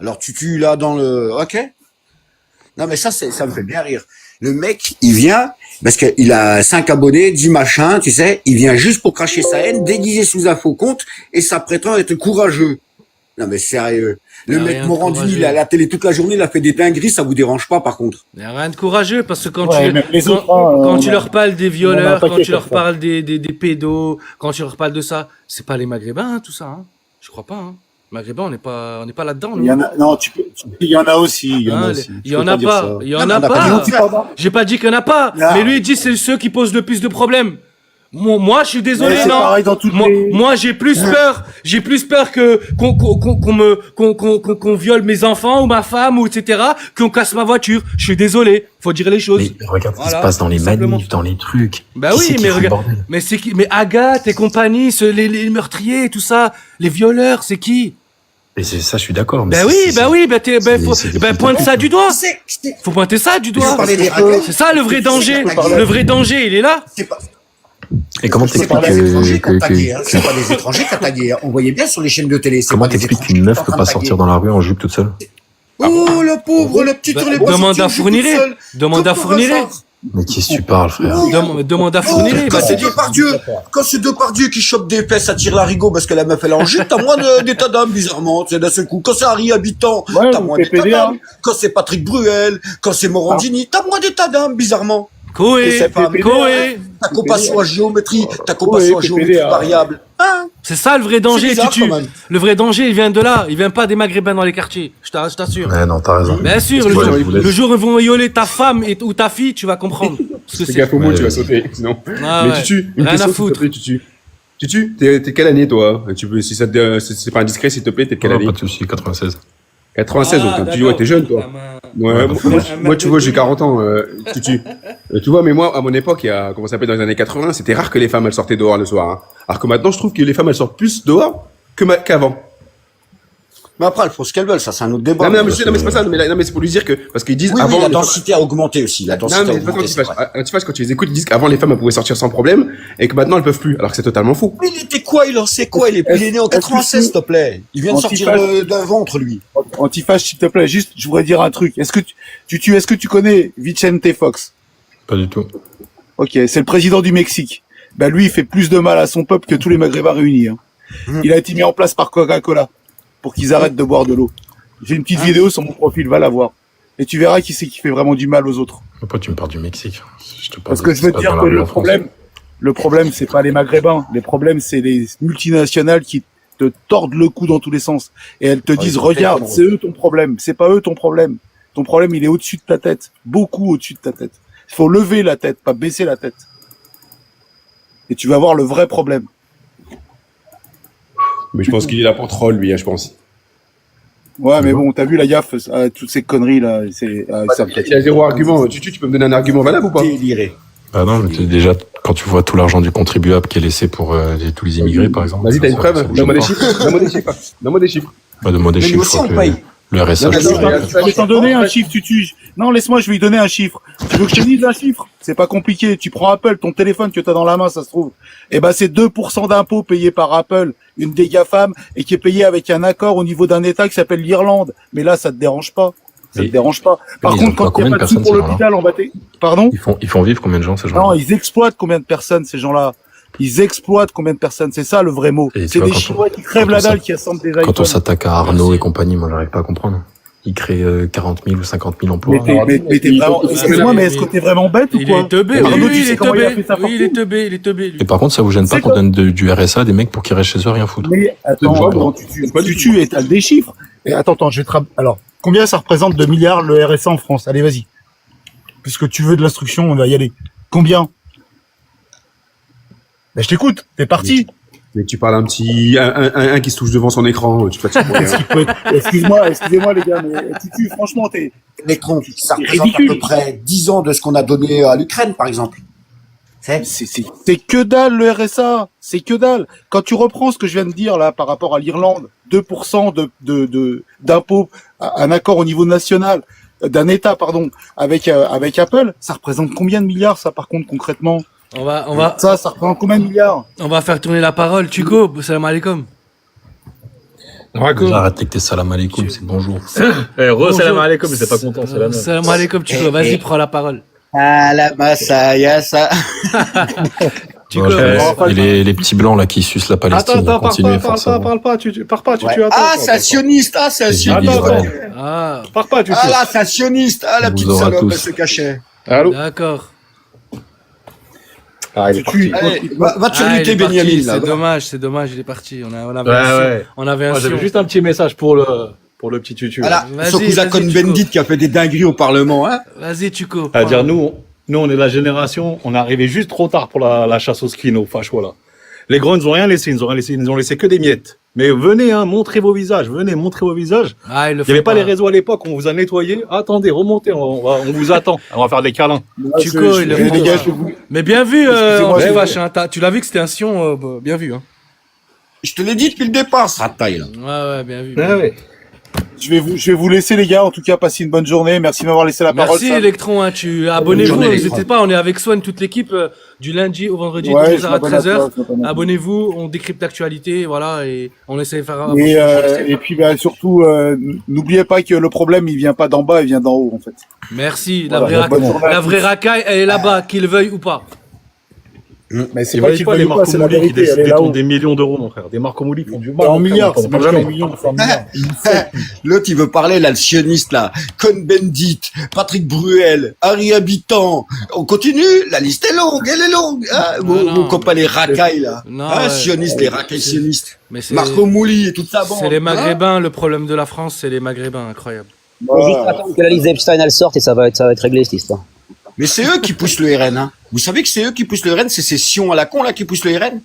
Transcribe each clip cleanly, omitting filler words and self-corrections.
Alors tu là dans le, ok. Non mais ça me fait bien rire. Le mec, il vient parce qu'il a 5 abonnés, 10 machins, tu sais, il vient juste pour cracher sa haine, déguisé sous un faux compte, et ça prétend être courageux. Non mais sérieux. Le mec Morandini, il est à la télé toute la journée, il a fait des dingueries, ça vous dérange pas par contre? Il n'y a rien de courageux parce que quand Ouais, tu leur parles des on a un violeurs, quand paquet tu leur comme ça. parles des pédos, quand tu leur parles de ça, c'est pas les Maghrébins, hein, tout ça. Hein. Je crois pas. Hein. Maghrébins, on n'est pas là-dedans. Il y en a, non, il y en a aussi, il y en a Hein, aussi. il y en a pas. Il y en a on a pas. pas J'ai pas dit qu'il y en a pas. Non. Mais lui, il dit c'est ceux qui posent le plus de problèmes. Moi, je suis désolé, Mais c'est non. pareil dans toutes les- Moi, j'ai plus peur qu'on viole mes enfants ou ma femme ou etc. qu'on casse ma voiture. Je suis désolé. Faut dire les choses. Mais regarde ce qui se Voilà, passe dans les tout simplement. manifs, dans les trucs. Bah Qui oui, c'est qui mais fout le regarde, bordel mais c'est qui, mais Agathe et compagnie, les meurtriers et tout ça, les violeurs, c'est qui? Et c'est ça, je suis d'accord. mais Bah c'est- oui, c'est des pointe fous ça de du doigt. C'est Faut pointer ça du je doigt. parlais des raquettes. C'est ça le vrai danger. parler- Le vrai danger, il est là. C'est pas, Et comment c'est t'expliques pas des étrangers qui ont tagué, hein. que- C'est pas des étrangers qui ont tagué, hein. On voyait bien sur les chaînes de télé. C'est comment pas des t'expliques étrangers qu'une qui meuf sont en peut train pas de sortir taguer. dans la rue en jupe toute seule? Oh, le pauvre, le petit, on est pas Demande sorti à en jupe Fourniret. toute seule. Demande à Comme par Fourniret. hasard. Mais qui est-ce que tu parles, frère? Demande à Fourniret. Quand Bah, c'est t'as dit. Depardieu qui chope des fesses à tire l'arigot parce que la meuf elle est en jute, t'as moins d'état d'âme bizarremement, c'est d'un seul coup. Quand c'est Harry Habitant, Ouais, t'as ou moins d'état PPD, d'âme. hein. Quand c'est Patrick Bruel, quand c'est Morandini, t'as moins d'état d'âme bizarrement. Et Coé, c'est pas- Coé. Ta compassion à géométrie, ta compassion à PPD, géométrie hein. variable. Hein? C'est ça le vrai danger, C'est bizarre, Tutu. quand même. Le vrai danger, il vient de là. Il vient pas des Maghrébins dans les quartiers. Je t'assure. Ouais, non, t'as raison. Bien sûr, Excuse-moi, je vous laisse. le jour où ils vont violer ta femme ou ta fille, tu vas comprendre. Ce que Fais c'est. gaffe au mot, Ouais, tu vas vas-y. sauter, sinon. Ah Mais ouais. Tutu, une Rien à question s'il te foutre. plaît, Tutu. Tutu, t'es quelle année, toi? Tu peux, si ça te, c'est pas indiscret, s'il te plaît, t'es de quelle Non, année? pas de soucis, 96. 96, Ah, donc tu vois, t'es jeune, toi. Ouais, moi, tu vois, j'ai 40 ans, Tutu. Tu vois, mais moi, à mon époque, il y a, comment ça s'appelle, dans les années 80, c'était rare que les femmes, elles sortaient dehors le soir, hein. Alors que maintenant, je trouve que les femmes, elles sortent plus dehors qu'avant. Mais après, elles font ce qu'elles veulent, ça c'est un autre débat. Non, mais c'est pas ça, non, mais c'est pour lui dire que, parce qu'ils disent Oui, avant. oui, la les femmes- densité a augmenté aussi. La densité Non, a mais c'est pas augmenté. c'est vrai. Antiphage, quand tu les écoutes, ils disent qu'avant les femmes elles pouvaient sortir sans problème et que maintenant elles peuvent plus, alors que c'est totalement fou. Mais il était quoi? Il en sait quoi? Il est né en 96, s'il te plaît. Il vient de sortir d'un ventre, lui. Antiphage, s'il te plaît, juste, je voudrais dire un truc. Est-ce que tu connais Vicente Fox? Pas du tout. Ok, c'est le président du Mexique. Bah lui, il fait plus de mal à son peuple que tous les Maghrébins réunis. Hein. Il a été mis en place par Coca-Cola pour qu'ils arrêtent de boire de l'eau. J'ai une petite vidéo sur mon profil, va la voir. Et tu verras qui c'est qui fait vraiment du mal aux autres. Pourquoi tu me parles du Mexique? Je te parle Parce de que ce je veux qui te se passe dire dans que la rue en France. le problème, c'est pas les Maghrébins. Les problèmes, c'est les multinationales qui te tordent le cou dans tous les sens. Et elles te disent, ils ont regarde, tellement c'est eux ton problème. C'est pas eux ton problème. Ton problème, il est au-dessus de ta tête. Beaucoup au-dessus de ta tête. Il faut lever la tête, pas baisser la tête. Et tu vas voir le vrai problème. Mais je pense qu'il est là pour troll, lui, hein, je pense. Ouais, mais bon, t'as vu la gaffe, toutes ces conneries là, ça me Il y a zéro argument. Tu peux me donner un argument valable ou pas? Déliré. Ah non, mais déjà, quand tu vois tout l'argent du contribuable qui est laissé pour tous les immigrés, par exemple. Vas-y, t'as une ça preuve? vous Donne-moi des gêne pas. chiffres. Donne-moi des chiffres. Donne-moi des chiffres. Pas de des Mais nous chiffres, je aussi, crois on que paye. le RSA, Non, je mais sais non, pas. mais- Je vais t'en donner un chiffre, Tutu. Non, laisse-moi, je vais lui donner un chiffre. Tu veux que je te dise un chiffre? C'est pas compliqué. Tu prends Apple, ton téléphone que t'as dans la main, ça se trouve. Eh ben, c'est 2% d'impôts payés par Apple, une des GAFAM, et qui est payé avec un accord au niveau d'un État qui s'appelle l'Irlande. Mais là, ça te dérange pas. Ça Mais- te dérange pas. Par mais ils contre, emploient quand il n'y combien a de pas de sous personnes, pour ces gens-là l'hôpital, on va Pardon? Ils font vivre combien de gens, ces Non, gens-là? ils exploitent combien de personnes, ces gens-là? Ils exploitent combien de personnes? C'est ça, le vrai mot. Et tu C'est vois, des quand Chinois qui crèvent quand la on dalle, s'att- qui assemblent des Quand on iPhones. s'attaque à Arnaud et compagnie, moi, j'arrive pas à comprendre. Ils créent 40 000 ou 50 000 emplois. Mais t'es vraiment, excuse-moi, mais est-ce que t'es vraiment bête ou Il quoi? est teubé, Arnaud, oui, tu il sais est comment il a teubé. fait sa Oui, il est fortune? teubé, il est teubé, lui. Et par contre, ça vous gêne pas C'est qu'on donne du RSA à des mecs pour qu'ils restent chez eux, rien foutre? Mais attends, C'est bon, tu tues et t'as des chiffres. Et attends, je vais te alors, combien ça représente de milliards le RSA en France? Allez, vas-y. Puisque tu veux de l'instruction, on va y aller. Combien? Ben, je t'écoute, t'es parti. Mais tu parles un qui se touche devant son écran, tu fatigues pour rien. Est-ce qu'il peut excusez-moi les gars, mais Tutu, franchement, L'électron, ça C'est représente à ridicule. peu près 10 ans de ce qu'on a donné à l'Ukraine, par exemple. C'est c'est que dalle le RSA, c'est que dalle. Quand tu reprends ce que je viens de dire là par rapport à l'Irlande, 2% d'impôts, un accord au niveau national d'un État, pardon, avec Apple, ça représente combien de milliards ça par contre concrètement? Ça représente combien de milliards? On va faire tourner la parole. Tuco, salam alaikum. Déjà, arrête avec tes salam alaikum, c'est bonjour. Salam alaikum, mais c'est pas content, c'est la même. Salam alaikum, Chico. Vas-y, prends la parole. Ah, la massaya, ça. Chico. Et les petits blancs là qui sucent la Palestine, Attends, continuez parle pas, tu Ouais. attends. Ah, c'est un sioniste, c'est un sioniste. Israël. Ah, Pars pas, tu Ah là, c'est un sioniste. Ah, la On petite vous aura salope, tous. elle se cachait. Allô? d'accord. Ah, il est parti. Allez, va te Ah, il lutter, est parti, Benjamin, là. c'est dommage, il est parti. On avait Ouais. on avait un Moi, j'avais sion. juste un petit message pour le petit tutu. Voilà, Vas-y, son cousin vas-y, Cohn-Bendit qui a fait des dingueries au Parlement, hein. Vas-y, Chico. À dire, nous, on est la génération, on est arrivé juste trop tard pour la chasse aux skins, aux fachos, là. Les grands, ils nous ont rien laissé, ils nous ont laissé que des miettes. Mais venez, montrez vos visages, Ah, Il n'y avait pas les réseaux à l'époque, on vous a nettoyé. Attendez, remontez, on vous attend. On va faire des câlins. Chico, il les gars, est Mais bien vu, Excusez-moi, Anti je- Vache, hein. Tu l'as vu que c'était un sion, bien vu, hein. Je te l'ai dit depuis le départ, ça taille, là. Ouais, bien vu. Ouais. Je vais vous laisser, les gars. En tout cas, passez une bonne journée. Merci de m'avoir laissé la parole. Merci Sam. Electron, hein, abonnez-vous, journée, n'hésitez Electron. pas, on est avec Swan, toute l'équipe, du lundi au vendredi, de Ouais, 12h je à m'abonne à 13h. toi, je m'abonne à toi. Abonnez-vous, on décrypte l'actualité, voilà, et on essaie de faire avancer Et, les choses. et puis, bah, surtout, n'oubliez pas que le problème, il vient pas d'en bas, il vient d'en haut, en fait. Merci, Voilà, bonne journée à la tous. vraie racaille, elle est là-bas, qu'il le veuille ou pas. Mais c'est Ils pas voient qu'il pas veuille les ou pas, Marco c'est la Mouli qui vérité, elle est détournent là-haut. des millions d'euros, mon frère. Des Marco Mouli qui font du mal. En mon frère, milliards, on c'est parle pas jamais. en millions, c'est en milliards. L'autre, il veut parler, là, le sioniste, là. Cohn-Bendit, Patrick Bruel, Harry Habitant. On continue, la liste est longue, elle est longue. Hein, non. vos copains, les racailles, là. Non, Hein, ouais. sionistes, les racailles sionistes. Mais c'est Marco Mouli et toute sa bande. c'est les hein. Maghrébins, le problème de la France, c'est les Maghrébins, incroyable. Faut juste attendre que la liste d'Epstein elle sorte et ça va être réglé cette histoire. Mais c'est eux qui poussent le RN, hein. Vous savez que c'est eux qui poussent le RN, c'est ces sions à la con, là, qui poussent le RN,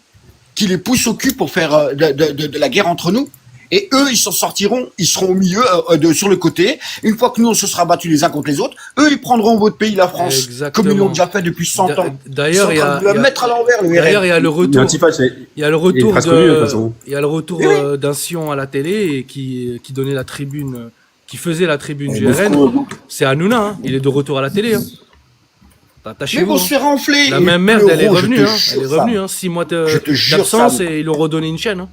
qui les poussent au cul pour faire de la guerre entre nous. Et eux, ils s'en sortiront, ils seront au milieu, sur le côté. Une fois que nous, on se sera battus les uns contre les autres, eux, ils prendront votre pays, la France, Exactement. comme ils l'ont déjà fait depuis 100 ans. D'ailleurs, Ils sont en train de le mettre à l'envers, le d'ailleurs, RN. il y a le retour. L'antifa, c'est. Il y a le Il est retour presque connu, de toute façon. il y a le retour Eh oui. d'un sion à la télé et qui donnait la tribune, qui faisait la tribune du Moscou, RN. C'est Hanouna, hein. Il est de retour à la télé, hein. Mais Attachez-vous. vont se faire enfler. La Et même merde, le elle est rouge, revenue, je te hein. jure, Elle est Sam. revenue, hein. 6 mois Je te jure, d'absence Sam. et ils l'ont redonné une chaîne, hein.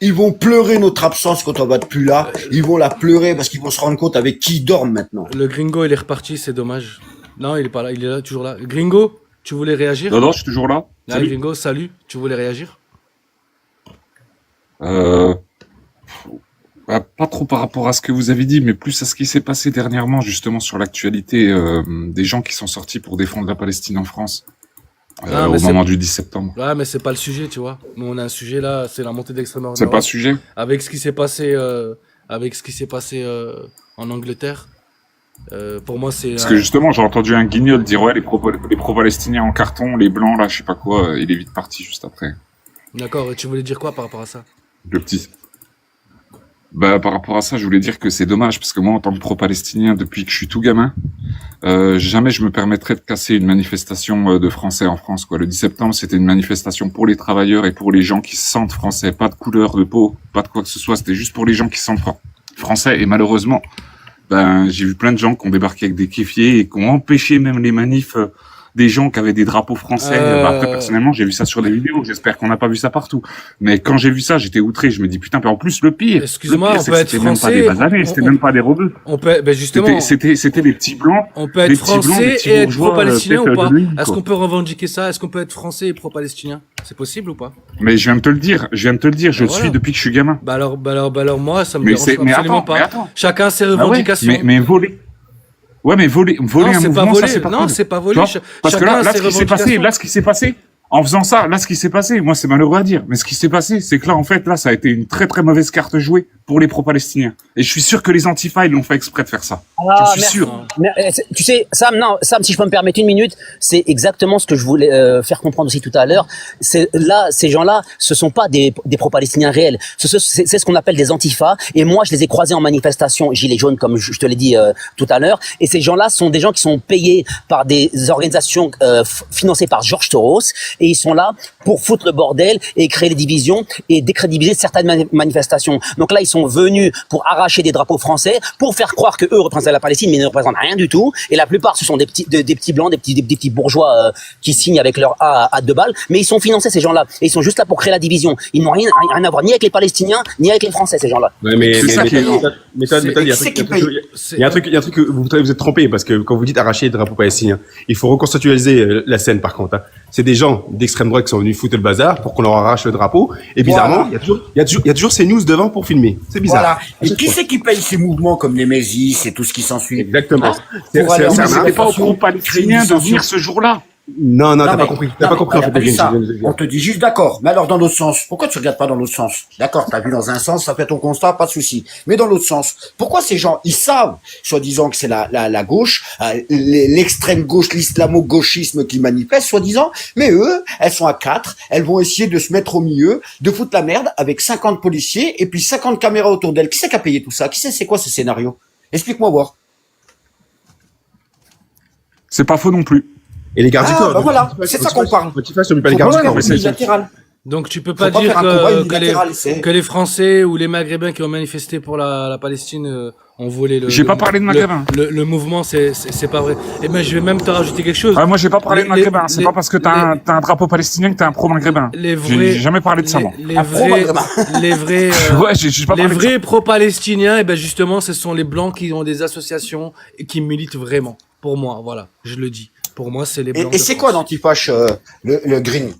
Ils vont pleurer notre absence quand on va être plus là. Ils vont la pleurer parce qu'ils vont se rendre compte avec qui ils dorment maintenant. Le gringo, il est reparti, c'est dommage. Non, il est pas là, il est là, toujours là. Gringo, tu voulais réagir? Non, je suis toujours là. Là, Salut. Gringo, salut, tu voulais réagir? Pas trop par rapport à ce que vous avez dit, mais plus à ce qui s'est passé dernièrement, justement, sur l'actualité des gens qui sont sortis pour défendre la Palestine en France Ah, mais au c'est- moment du 10 septembre. Ouais, mais c'est pas le sujet, tu vois. Nous, on a un sujet là, c'est la montée d'extrême droite. C'est pas le sujet. Avec ce qui s'est passé, en Angleterre, pour moi, c'est. Parce que justement, j'ai entendu un guignol dire ouais, les pro-palestiniens en carton, les blancs là, je sais pas quoi, il est vite parti juste après. D'accord, et tu voulais dire quoi par rapport à ça? Le petit. Bah, par rapport à ça, je voulais dire que c'est dommage, parce que moi, en tant que pro-palestinien, depuis que je suis tout gamin, jamais je me permettrais de casser une manifestation de Français en France, quoi. Le 10 septembre, c'était une manifestation pour les travailleurs et pour les gens qui se sentent français. Pas de couleur de peau, pas de quoi que ce soit, c'était juste pour les gens qui se sentent français. Et malheureusement, ben, j'ai vu plein de gens qui ont débarqué avec des kéfiers et qui ont empêché même les manifs des gens qui avaient des drapeaux français. Bah, après, personnellement, j'ai vu ça sur des vidéos. J'espère qu'on n'a pas vu ça partout. Mais quand j'ai vu ça, j'étais outré. Je me dis, putain, mais en plus, le pire, Excuse-moi, le pire, on c'est peut que être c'était même pas français, des basanés, c'était même pas des rebeux. On peut, ben justement, C'était les petits blancs. on peut être les petits blancs, les français petits et être bourgeois, pro-palestinien tête ou pas? de ligne, Est-ce quoi. qu'on peut revendiquer ça? Est-ce qu'on peut être français et pro-palestinien? C'est possible ou pas? Mais je viens de te le dire, je le voilà. suis depuis que je suis gamin. Bah alors, moi, ça me Mais dérange c'est, mais absolument attends, mais pas. attends. Chacun ses Ah ouais, revendications. mais voler. Ouais, mais voler non, un c'est mouvement, pas voler. ça, c'est pas Non, cool. c'est pas Tu voler. vois Parce que Chacun là, ses ce qui s'est passé, revendications. là, ce qui s'est passé, en faisant ça, là, ce qui s'est passé, moi, c'est malheureux à dire, mais ce qui s'est passé, c'est que là, en fait, là, ça a été une très, très mauvaise carte jouée pour les pro-palestiniens. Et je suis sûr que les antifas, ils l'ont fait exprès de faire ça. Ah, J'en suis merci. sûr. Mais, tu sais, Sam, si je peux me permettre une minute, c'est exactement ce que je voulais faire comprendre aussi tout à l'heure. C'est là, ces gens-là, ce sont pas des pro-palestiniens réels. C'est ce qu'on appelle des antifas. Et moi, je les ai croisés en manifestation gilets jaunes, comme je te l'ai dit tout à l'heure. Et ces gens-là sont des gens qui sont payés par des organisations financées par Georges Soros. Et ils sont là pour foutre le bordel et créer des divisions et décrédibiliser certaines manifestations. Donc là, ils sont venus pour arracher des drapeaux français, pour faire croire que eux représentent la Palestine, mais ils ne représentent rien du tout. Et la plupart, ce sont des petits blancs, des petits bourgeois qui signent avec leur A à 2 balles. Mais ils sont financés, ces gens-là. Et ils sont juste là pour créer la division. Ils n'ont rien à voir ni avec les Palestiniens, ni avec les Français, ces gens-là. Ouais, mais C'est ça qui est- méthode, il y a un truc que vous êtes trompé, parce que quand vous dites arracher les drapeaux palestiniens, il faut reconceptualiser la scène, par contre, hein. C'est des gens d'extrême droite qui sont venus foutre le bazar pour qu'on leur arrache le drapeau. Et bizarrement, Voilà. il y a toujours ces news devant pour filmer. C'est bizarre. Voilà. Et qui c'est qui paye ces mouvements comme les Mésis et tout ce qui s'ensuit? Exactement. Pour aller en c'est un Israël. C'était pas aux pro-palestiniens de venir ce jour-là. Non, Non, t'as mais- pas compris. T'as non, pas compris, en mais fait, regarde ça. Evelyne. On te dit juste d'accord. Mais alors dans l'autre sens, pourquoi tu regardes pas dans l'autre sens? D'accord, t'as vu dans un sens, ça fait ton constat, pas de souci. Mais dans l'autre sens, pourquoi ces gens, ils savent, soi-disant que c'est la gauche, l'extrême gauche, l'islamo-gauchisme qui manifeste, soi-disant, mais eux, elles sont à 4, elles vont essayer de se mettre au milieu, de foutre la merde avec 50 policiers et puis 50 caméras autour d'elles. Qui c'est qui a payé tout ça? Qui c'est quoi ce scénario? Explique-moi voir. C'est pas faux non plus. Et les gardes du corps. Bah voilà, c'est ça qu'on parle. Motivation, sur pas les Faut gardes pas du faire corps. unilatéral. Donc tu peux Faut pas pas dire faire un combat que unilatéral, c'est- les Français ou les Maghrébins qui ont manifesté pour la Palestine ont volé le. J'ai pas parlé de Maghrébins. Le mouvement, c'est pas vrai. Et ben je vais même te rajouter quelque chose. Ah, moi, j'ai pas parlé de Les- maghrébins. C'est les- pas parce que t'as un drapeau palestinien que t'es un pro-maghrébin. Les J'ai vrais. jamais parlé de ça, moi. Les Un vrais. pro-maghrébin. Les vrais. Ouais, j'ai pas Les parlé de ça. vrais pro-palestiniens, et ben justement, ce sont les blancs qui ont des associations et qui militent vraiment. Pour moi, voilà, je le dis. Pour moi, c'est les blancs. Et de c'est quoi France. l'antifache, le green?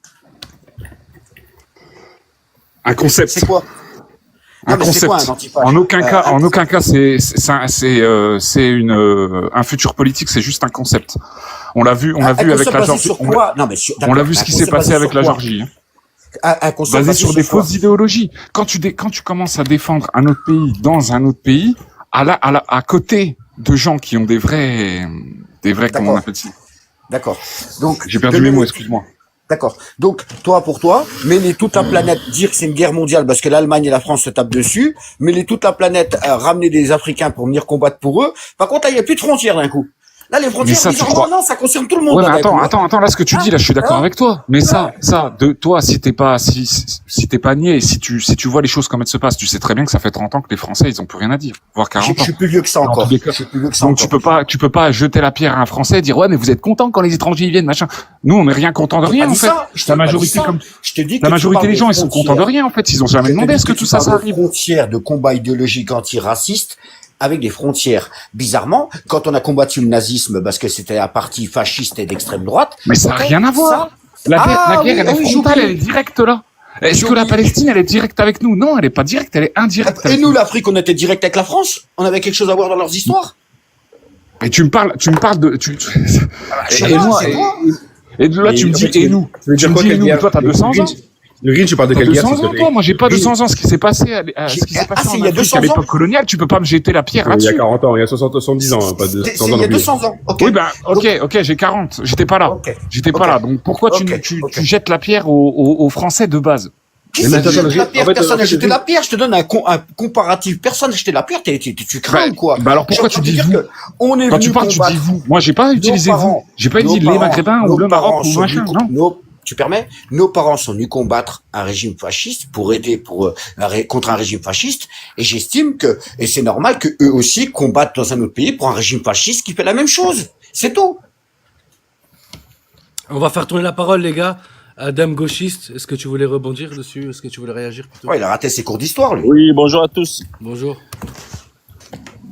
Un concept. C'est quoi? Un Non, mais c'est quoi concept. un antifache? En aucun cas, c'est un futur politique, c'est juste un concept. On l'a vu avec la Géorgie. Sur quoi? Non, mais On l'a vu ce qui s'est passé avec la Géorgie. Hein. Basé sur des fausses idéologies. Quand tu commences à défendre un autre pays dans un autre pays, à côté de gens qui ont des vrais, comment on appelle ça? D'accord. Donc, J'ai perdu mes mots, excuse-moi. D'accord. Donc, pour toi, mêler toute la planète, dire que c'est une guerre mondiale parce que l'Allemagne et la France se tapent dessus, mêler toute la planète, ramener des Africains pour venir combattre pour eux. Par contre, là, il n'y a plus de frontières d'un coup. Là, les frontières, ça, tu bizarrement, crois- non, ça concerne tout le monde. Ouais, là, mais d'un coup, hein. attends, là, ce que tu dis, là, je suis d'accord avec toi. Mais toi, si t'es pas niais, si tu vois les choses comme elles se passent, tu sais très bien que ça fait 30 ans que les Français, ils ont plus rien à dire. Voire Je 40 ans. suis plus vieux que ça Dans encore. tous les cas. Je suis plus vieux que ça Donc encore. tu peux pas jeter la pierre à un Français et dire ouais mais vous êtes content quand les étrangers y viennent machin. Nous on est rien content de Je t'ai rien pas en dit fait. ça. Je t'ai La pas dit majorité ça. comme Je te dis que la tu majorité parles des gens de ils sont frontières. contents de rien en fait. Ils ont jamais Je te demandé dis est-ce que tu tout ça parles de arrive. frontières de combat idéologique antiraciste avec des frontières. Bizarrement, quand on a combattu le nazisme parce que c'était un parti fasciste et d'extrême droite. Mais ça n'a rien à voir. La guerre elle est frontale, elle est directe là. Est-ce que la Palestine elle est directe avec nous? Non, elle est pas directe, elle est indirecte. Et avec nous, l'Afrique, on était direct avec la France. On avait quelque chose à voir dans leurs histoires. Et tu me parles de Et moi, c'est toi. et là tu me dis et nous. Tu veux Tu dire me quoi, dis et quelle nous, guerre? toi t'as 200 ans. Le Green, tu parles de T'as quelle guerre, 200 s'il te ans, plaît? toi? Moi, j'ai pas 200 ans. Ce qui s'est passé, ce qui s'est passé c'est en il y a Afrique 200 à ans. l'époque coloniale, tu peux pas me jeter la pierre Il y a là-dessus. 40 ans, il y a 70 ans, pas de C'est 100 ans il y non a plus. 200 ans. Ok. Oui, ben, ok, j'ai 40. J'étais pas là. Ok. J'étais pas Ok. là. Donc, pourquoi tu Ok. jettes la pierre aux Français de base? Qui Mais c'est attends, qui jette attends, la pierre? en fait, Personne n'a en fait, jeté la pierre. Je te donne un comparatif. Personne n'a jeté la pierre. Tu crains ou quoi? Bah alors pourquoi tu dis vous? On est Quand tu venu parles, tu dis combattre. vous. Moi, j'ai pas utilisé Nos vous. parents, J'ai pas dit nos les parents, Maghrébins ou nos le parents Maroc ou sont machin, venus non? tu permets? Nos parents sont venus combattre un régime fasciste pour aider contre un régime fasciste. Et j'estime que, et c'est normal que eux aussi combattent dans un autre pays pour un régime fasciste qui fait la même chose. C'est tout. On va faire tourner la parole, les gars. À Dame Gauchiste, est-ce que tu voulais rebondir dessus? Est-ce que tu voulais réagir plutôt? Ouais, il a raté ses cours d'histoire, lui. Oui, bonjour à tous. Bonjour.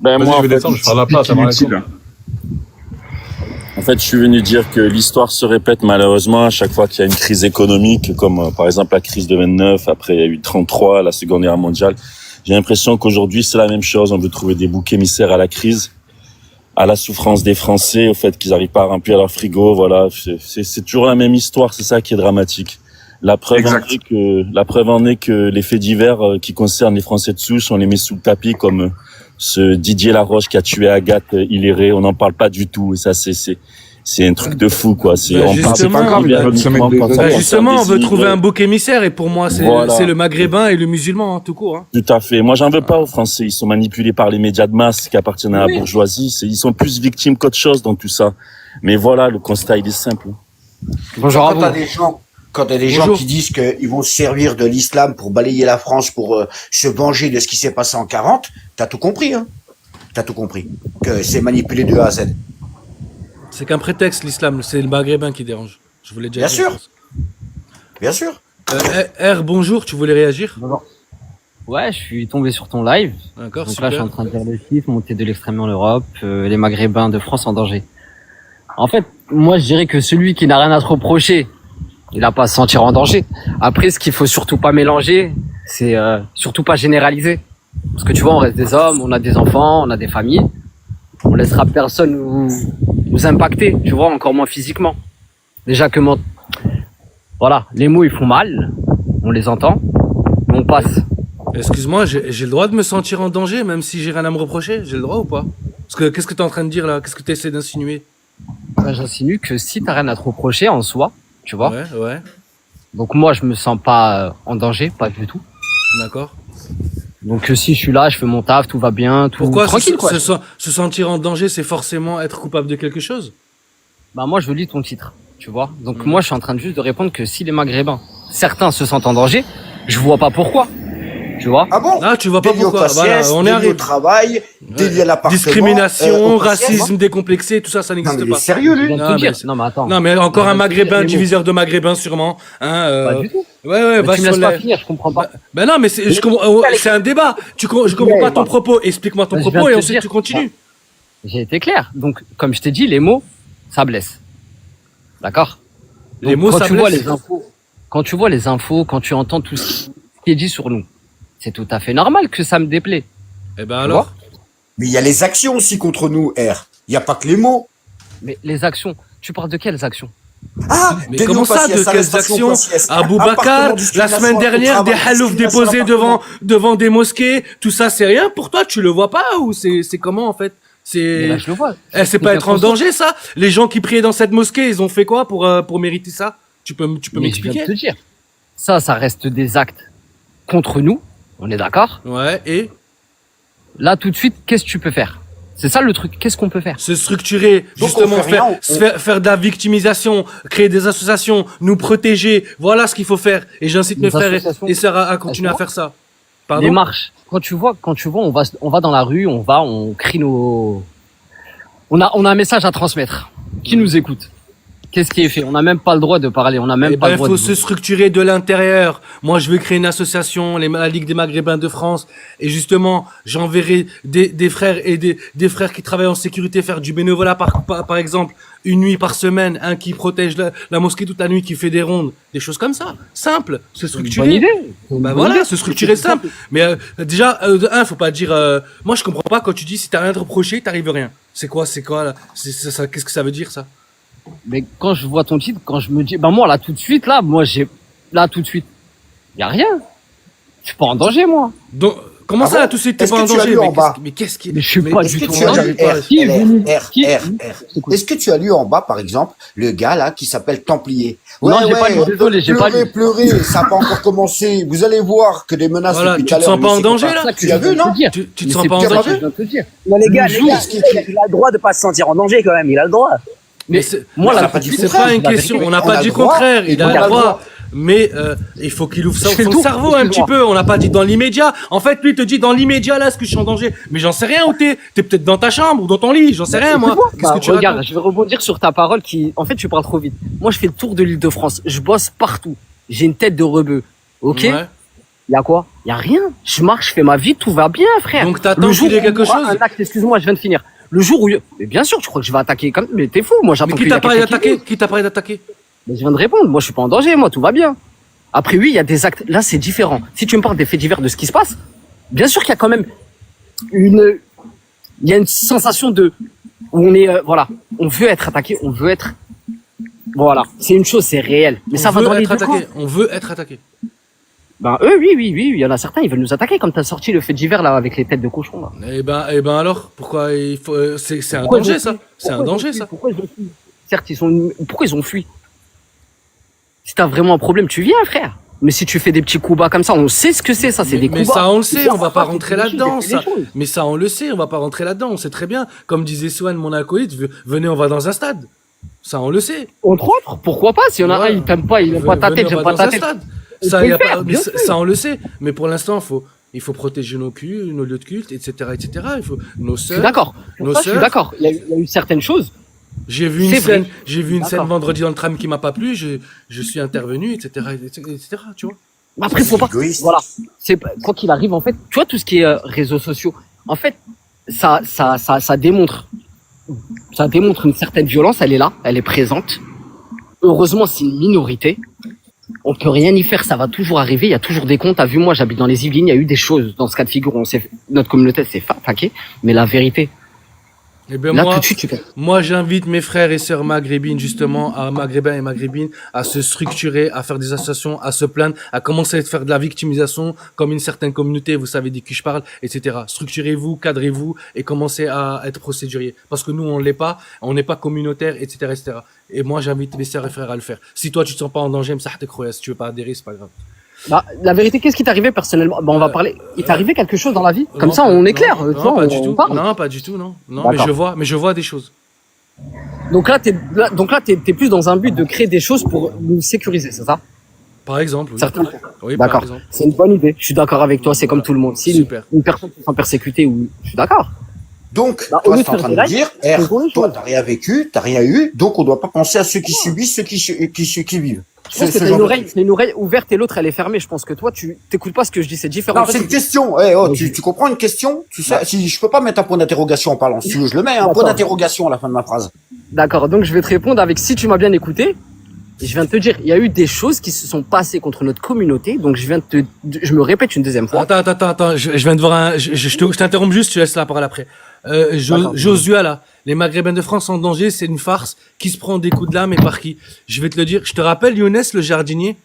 Vas-y, Moi, je vais descendre, je ferai la place. en fait, je suis venu dire que l'histoire se répète malheureusement à chaque fois qu'il y a une crise économique, comme par exemple la crise de 29, après il y a eu 33, la Seconde Guerre mondiale. J'ai l'impression qu'aujourd'hui c'est la même chose, on veut trouver des boucs émissaires à la crise, à la souffrance des Français, au fait qu'ils n'arrivent pas à remplir leur frigo, voilà. C'est toujours la même histoire, c'est ça qui est dramatique. La preuve en est que les faits divers qui concernent les Français de souche, on les met sous le tapis comme ce Didier Laroche qui a tué Agathe Hilléré, on n'en parle pas du tout, et ça c'est un truc de fou, quoi. Justement, on veut trouver un bouc émissaire, et pour moi, c'est le maghrébin et le musulman, hein, tout court. Hein. Tout à fait. Moi, j'en veux pas aux Français. Ils sont manipulés par les médias de masse qui appartiennent à la bourgeoisie. Ils sont plus victimes qu'autre chose dans tout ça. Mais voilà, le constat, il est simple. Bonjour à vous. quand il y a des gens Bonjour. qui disent qu'ils vont se servir de l'islam pour balayer la France, pour se venger de ce qui s'est passé en 40, t'as tout compris, hein. T'as tout compris. Que c'est manipulé de A à Z. C'est qu'un prétexte, l'islam. C'est le maghrébin qui dérange. Je voulais déjà Bien dire, sûr. je pense. Bien sûr. R, bonjour, tu voulais réagir? Ouais, je suis tombé sur ton live. D'accord, Donc super. là, je suis en train de dire le chiffre, montée de l'extrême en Europe, les Maghrébins de France en danger. En fait, moi, je dirais que celui qui n'a rien à se reprocher, il n'a pas à se sentir en danger. Après, ce qu'il faut surtout pas mélanger, c'est surtout pas généraliser. Parce que tu vois, on reste des hommes, on a des enfants, on a des familles. On laissera personne nous impacter, tu vois, encore moins physiquement. Déjà que voilà, les mots ils font mal, on les entend, mais on passe. Excuse-moi, j'ai le droit de me sentir en danger, même si j'ai rien à me reprocher? J'ai le droit ou pas? Parce que qu'est-ce que t'es en train de dire là? Qu'est-ce que t'essaies d'insinuer? J'insinue que si t'as rien à te reprocher en soi, tu vois. Ouais, ouais, Donc moi je me sens pas en danger, pas du tout. d'accord. Donc si je suis là, je fais mon taf, tout va bien, tout Pourquoi tranquille quoi. se sentir en danger, c'est forcément être coupable de quelque chose? Bah moi je lis ton titre, tu vois. Donc moi je suis en train de juste de répondre que si les Maghrébins, certains se sentent en danger, je vois pas pourquoi. Tu vois? Ah bon? Ah, tu vois pas Délit au pourquoi? Voilà, faciès, on est délit au arrivé. travail, délit à l'appartement. Discrimination, au faciès. racisme décomplexé, tout ça, ça Non, n'existe mais il est pas. sérieux, Je lui. viens de Non, te mais dire. c'est- Non mais attends. Non, mais encore un Je viens de te dire maghrébin, les mots. diviseur de maghrébins, sûrement. Hein, Pas du tout. Ouais, Mais va tu me sur laisses pas les... finir, je comprends pas. Ben non, mais c'est un débat. Je comprends pas ton propos. Explique-moi ton Je viens propos de et te ensuite dire. tu continues. J'ai été clair. Donc comme je t'ai dit, les mots, ça blesse. D'accord? Les Donc, mots, quand ça tu vois blesse. les infos, quand tu entends tout ce qui est dit sur nous, c'est tout à fait normal que ça me déplaît. Eh ben alors. Mais il y a les actions aussi contre nous, R. Il n'y a pas que les mots. Mais les actions, tu parles de quelles actions? Ah, Mais délit comment au ça, faciès, de quelles arrestation actions? faciès, Aboubacar, appartement, la semaine discrimination dernière, au des travail, halouf discrimination déposés à l'appartement. devant des mosquées, tout ça, c'est rien pour toi? Tu le vois pas ou c'est comment en fait? Mais là, C'est je le vois. c'est pas être en danger ça? Les gens qui priaient dans cette mosquée, ils ont fait quoi pour mériter ça? Tu peux Mais je viens m'expliquer? de te dire. Ça reste des actes contre nous. On est d'accord? Ouais, et Là, tout de suite, qu'est-ce que tu peux faire? C'est ça le truc. Qu'est-ce qu'on peut faire? se structurer, Donc, justement on fait rien, faire de la victimisation, créer des associations, nous protéger. Voilà ce qu'il faut faire. Et j'incite mes Des frères associations. et sœurs à continuer à faire ça. Les Pardon? marches. Quand tu vois, on va dans la rue, on crie on a un message à transmettre. Qui nous écoute? Qu'est-ce qui est fait? On n'a même pas le droit de parler. On n'a même Eh pas ben, le il droit faut de. se structurer de l'intérieur. Moi, je veux créer une association, la Ligue des Maghrébins de France. Et justement, j'enverrai des frères et des frères qui travaillent en sécurité faire du bénévolat, par exemple, une nuit par semaine, un qui protège la mosquée toute la nuit, qui fait des rondes, des choses comme ça. Simple. Se structurer. Bonne idée. Bah voilà, se structurer simple. Mais déjà, de un, faut pas dire. Moi, je comprends pas quand tu dis si t'as rien à te reprocher, t'arrives rien. C'est quoi là? Ça, qu'est-ce que ça veut dire ça? Mais quand je vois ton titre, quand je me dis, moi là tout de suite, y a rien. Je suis pas en danger moi. Donc, comment Ah ça, bon? tout de suite, t'es Est-ce pas que en tu as danger? lu en bas Mais qu'est-ce qui. Mais je suis pas Est-ce du que tout tu en as danger. lu R, Qui est R, venu- R, qui- R, R. Est-ce que tu as lu en bas, par exemple, le gars là qui s'appelle Templier? Non, j'ai pas lu, désolé, j'ai pas lu. Pleurez, ça n'a pas encore commencé. Vous allez voir que des menaces Voilà, depuis tu tout à te l'heure, sens pas lui, en c'est danger, compas. là? Tu as vu, non? Tu te Mais sens c'est pas en bien danger? ce que je viens de te dire. Non, les gars, Le jour- il a le droit de pas se sentir en danger quand même, il a le droit. Mais Moi on là, n'a pas dit le c'est contraire. pas une la question, vérité, on n'a on pas a dit le le droit, contraire, et il a on a le le droit. droit. Mais il faut qu'il ouvre Je fais le son tour, cerveau je fais un le petit droit. peu. On n'a pas dit dans l'immédiat. En fait, lui il te dit dans l'immédiat là, est-ce que je suis en danger? Mais j'en sais rien où t'es. T'es peut-être dans ta chambre ou dans ton lit. J'en sais rien moi. Qu'est-ce que tu regarde, racontes? je vais rebondir sur ta parole en fait, tu parles trop vite. Moi, je fais le tour de l'Île-de-France. Je bosse partout. J'ai une tête de rebeu. Ok? Ouais. Y a quoi? Y a rien. Je marche, je fais ma vie, tout va bien, frère. Donc t'attends Le jour qu'il y ait où quelque il y aura chose? un acte, excuse-moi, je viens de finir. Le jour où mais bien sûr, tu crois que je vais attaquer comme, mais t'es fou, moi, j'attends Mais qu'il qui y ait t'a parlé quelqu'un qui d'attaquer? Qui t'a parlé d'attaquer? Mais je viens de répondre. Moi, je suis pas en danger. Moi, tout va bien. Après, oui, il y a des actes. Là, c'est différent. Si tu me parles des faits divers de ce qui se passe, bien sûr qu'il y a quand même il y a une sensation où on est, voilà, on veut être attaqué, voilà. C'est une chose, c'est réel. Mais ça va dans les deux camps. On veut être attaqué. Ben, eux, oui. Il y en a certains, ils veulent nous attaquer, comme t'as sorti le fait divers, là, avec les têtes de cochon, là. Eh ben alors, pourquoi il faut, c'est un Pourquoi danger ils ont ça. fui C'est un Pourquoi ils ont danger fui ça. Pourquoi ils ont fui? Certes, pourquoi ils ont fui? Si t'as vraiment un problème, tu viens, frère. Mais si tu fais des petits coups bas comme ça, on sait ce que c'est, ça, c'est des coups Mais bas. ça on le sait, on va pas rentrer c'est là-dedans. des Ça. choses. Mais ça on le sait, on va pas rentrer là-dedans. On sait très bien. Comme disait Swan, mon acolyte, venez, on va dans un stade. Ça, on le sait. Entre autres, pourquoi pas? S'il y en a un, il t'aime pas, il aime pas ta tête, j'aime pas ta tête. Ça, peut y le a pas, faire, mais bien ça, sûr. ça, on le sait. Mais pour l'instant, il faut protéger nos lieux de culte, etc., etc. Il faut, nos Je suis sœurs. d'accord. Nos Je suis sœurs. d'accord. Il y a eu certaines choses. J'ai vu une C'est vrai. scène, D'accord. vendredi dans le tram qui m'a pas plu, je suis intervenu, etc., etc., tu vois. Après, faut pas. Égoïste. Voilà. C'est quoi qu'il arrive, en fait. Tu vois tout ce qui est réseaux sociaux. En fait, ça démontre une certaine violence. Elle est là, elle est présente. Heureusement, c'est une minorité. On peut rien y faire, ça va toujours arriver. Il y a toujours des comptes. T'as vu, moi, j'habite dans les Yvelines. Il y a eu des choses dans ce cas de figure. Notre communauté s'est fait attaquer. Mais la vérité, Eh ben là, moi, tout de suite, tu peux. moi, j'invite mes frères et sœurs maghrébines, justement, maghrébins et maghrébines, à se structurer, à faire des associations, à se plaindre, à commencer à faire de la victimisation, comme une certaine communauté, vous savez de qui je parle, etc. Structurez-vous, cadrez-vous, et commencez à être procédurier. Parce que nous, on l'est pas, on n'est pas communautaire, etc., etc. Et moi, j'invite mes sœurs et frères à le faire. Si toi, tu te sens pas en danger, si tu veux pas adhérer, c'est pas grave. Bah, la vérité, qu'est-ce qui t'est arrivé personnellement? Bah, on va parler. Il t'est arrivé quelque chose dans la vie? Comme Non, ça, on est non, clair. non, tu vois, pas du on tout. parle. Non, pas du tout, non. Non, mais D'accord. je vois des choses. Donc là, t'es plus dans un but de créer des choses pour nous sécuriser, c'est ça? Par exemple, oui. Certains. Oui, par D'accord. exemple. C'est une bonne idée. Je suis d'accord avec toi. C'est comme tout le monde. Si Super. une personne se sent persécutée, ou je suis d'accord. Donc, Bah, au toi, lieu tu es en de train faire de des dire, likes, R, faisons les toi, choses. t'as rien vécu, t'as rien eu, donc on doit pas penser à ceux qui subissent, ceux qui vivent. Je pense que t'as une oreille ouverte et l'autre elle est fermée. Je pense que toi tu t'écoutes pas ce que je dis. C'est différent. Non, En fait, c'est une question. Tu comprends une question? Tu sais, si je peux pas mettre un point d'interrogation en parlant, si tu veux, je le mets, un point D'accord. d'interrogation à la fin de ma phrase. D'accord. Donc je vais te répondre avec si tu m'as bien écouté. Je viens de te dire, il y a eu des choses qui se sont passées contre notre communauté. Donc je me répète une deuxième fois. Attends, je viens de voir je t'interromps juste, tu laisses la parole après. D'accord. Joshua, là, les Maghrébins de France en danger, c'est une farce. Qui se prend des coups de lame et par qui? Je vais te le dire. Je te rappelle Younes, le jardinier,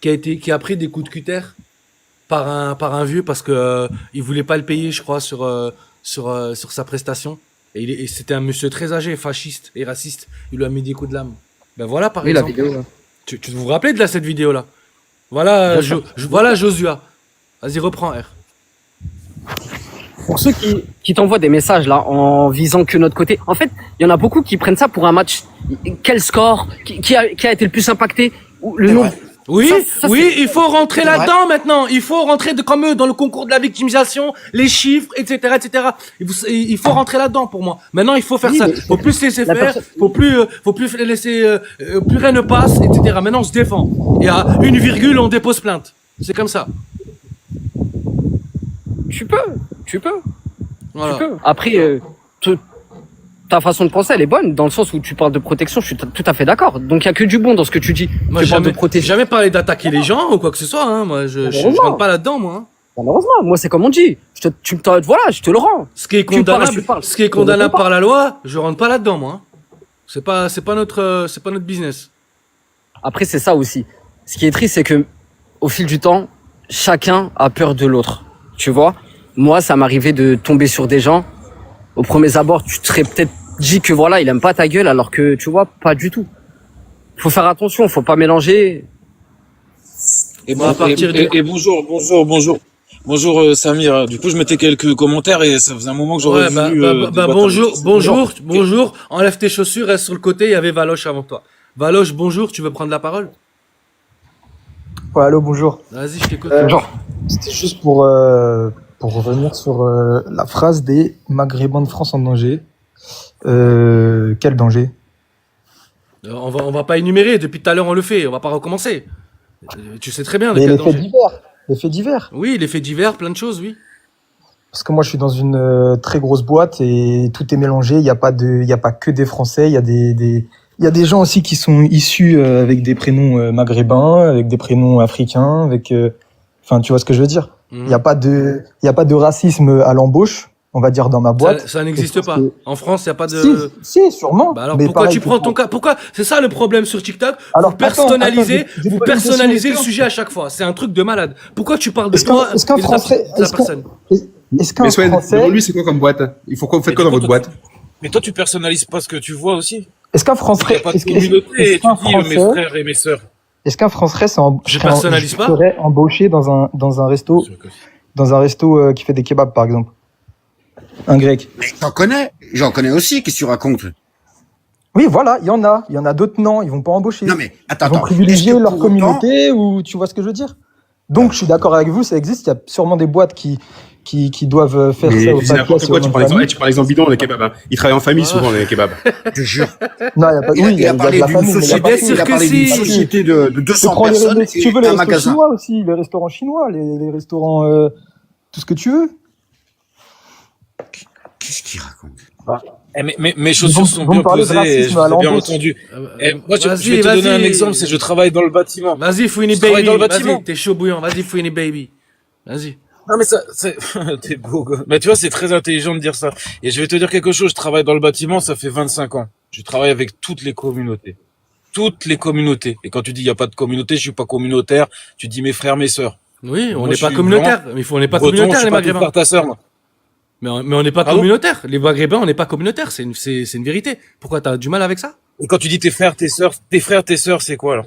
qui a pris des coups de cutter par un vieux parce que il voulait pas le payer, je crois, sur sa prestation. Et c'était un monsieur très âgé, fasciste et raciste. Il lui a mis des coups de lame. Ben voilà, par Oui, la exemple. vidéo. Là. Tu vous rappelez de cette vidéo-là? Voilà, voilà Joshua. Vas-y, reprends, R. Pour ceux qui t'envoient des messages là en visant que notre côté, en fait, il y en a beaucoup qui prennent ça pour un match. Quel score? Qui a été le plus impacté? Ou le nombre? Oui, Ça, oui, il faut rentrer C'est là-dedans maintenant. Il faut rentrer comme eux dans le concours de la victimisation, les chiffres, etc., etc. Il faut rentrer là-dedans pour moi. Maintenant, il faut faire Oui, ça. mais Faut plus laisser la faire. personne- Faut plus laisser. Plus rien ne passe, etc. Maintenant, on se défend. Et à une virgule, on dépose plainte. C'est comme ça. Tu peux. Voilà. Tu peux. Après, ta façon de penser, elle est bonne, dans le sens où tu parles de protection, je suis tout à fait d'accord. Donc, il y a que du bon dans ce que tu dis. Moi, tu parles de j'ai protéger. jamais parlé d'attaquer les gens ou quoi que ce soit. Hein. Moi, je rentre pas là-dedans, moi. Hein. Malheureusement, moi, c'est comme on dit. Voilà, je te le rends. Ce qui est Tu parles, condamnable, tu parles. ce qui est condamnable par la loi, je rentre pas là-dedans, moi. Hein. C'est pas notre business. Après, c'est ça aussi. Ce qui est triste, c'est que, au fil du temps, chacun a peur de l'autre. Tu vois? Moi, ça m'arrivait de tomber sur des gens. Au premier abord, tu te serais peut-être dit que voilà, il aime pas ta gueule, alors que, tu vois, pas du tout. Faut faire attention, faut pas mélanger. Et, Bon, à partir de- bonjour Samir. Du coup, je mettais quelques commentaires et ça faisait un moment que j'aurais Ouais, voulu. débattre bonjour. Enlève tes chaussures, reste sur le côté. Il y avait Valoche avant toi. Valoche, bonjour. Tu veux prendre la parole? Ouais, allô, bonjour. Vas-y, je t'écoute. C'était juste pour revenir sur la phrase des Maghrébins de France en danger. Quel danger? On va pas énumérer. Depuis tout à l'heure, on le fait. On va pas recommencer. Tu sais très bien de Mais quel les faits danger. divers. Les faits divers. Oui, les faits divers, plein de choses, oui. Parce que moi, je suis dans une très grosse boîte et tout est mélangé. Il y a pas que des Français. Il y a des gens aussi qui sont issus avec des prénoms maghrébins, avec des prénoms africains, enfin, tu vois ce que je veux dire. Il y a pas de racisme à l'embauche, on va dire, dans ma boîte. Ça n'existe pas. En France, il y a pas de. Si, sûrement. Bah alors Mais pourquoi pareil, tu prends ton cas? Pourquoi? C'est ça le problème sur TikTok. Alors, Vous personnalisez, attends, je vais vous te poser une question, personnalisez le Esther. sujet à chaque fois. C'est un truc de malade. Pourquoi tu parles de Est-ce qu'un- toi est-ce qu'un et de Français- la est-ce qu'un- personne? Est-ce qu'un Mais Swen, Français, demande-lui c'est quoi comme boîte? Vous faites quoi dans votre boîte? Mais toi, tu personnalises pas ce que tu vois aussi. est-ce qu'un Il n'y Français, a pas de est-ce que- communauté et est-ce qu'un tu dis mes Français, frères et mes sœurs. est-ce qu'un Français Je personnalise pas. serait embauché dans un resto qui fait des kebabs, par exemple? Un grec. Mais j'en connais aussi, qu'est-ce que tu racontes? Oui, voilà, il y en a d'autres non, ils vont pas embaucher. Non mais attends, Ils vont attends. privilégier Est-ce que leur pour autant- communauté ou tu vois ce que je veux dire. Donc je suis d'accord avec vous, ça existe, il y a sûrement des boîtes qui doivent faire Mais ça au tu dis n'importe papier. quoi, tu prends l'exemple bidon, les kebabs. Hein. Ils travaillent en famille souvent, les kebabs. Je te jure. Non, il y a pas Il a- oui, il a parlé de la d'une famille, mais il y a pas société, que. il a parlé d'une société de Je 200 prends personnes si tu veux et les un restos magasin. chinois aussi, les restaurants chinois, les restaurants tout ce que tu veux. Qu'est-ce qu'il raconte? Mes chaussures sont vous bien me parlez de posées et racisme je à vous ai bien l'embauche. entendu. Moi, je Vas-y, vais te donner un vas-y. exemple, c'est je travaille dans le bâtiment. Vas-y, Fouini Je travaille Baby. dans le bâtiment. Vas-y, t'es chaud bouillant. Vas-y, Fouini Baby. Vas-y. Non mais ça, t'es beau gars. Mais tu vois, c'est très intelligent de dire ça. Et je vais te dire quelque chose, je travaille dans le bâtiment, ça fait 25 ans. Je travaille avec toutes les communautés. Toutes les communautés. Et quand tu dis il y a pas de communauté, je suis pas communautaire, tu dis mes frères, mes sœurs. Oui, on Moi, n'est je pas suis communautaire. blanc, Mais on n'est pas breton, communautaire, je les suis pas ton Maghrébins. frère, ta sœur, moi. Mais on n'est pas Pardon communautaire. Les Maghrébins, on n'est pas communautaire. C'est une vérité. Pourquoi t'as du mal avec ça? Et quand tu dis tes frères, tes sœurs, c'est quoi alors?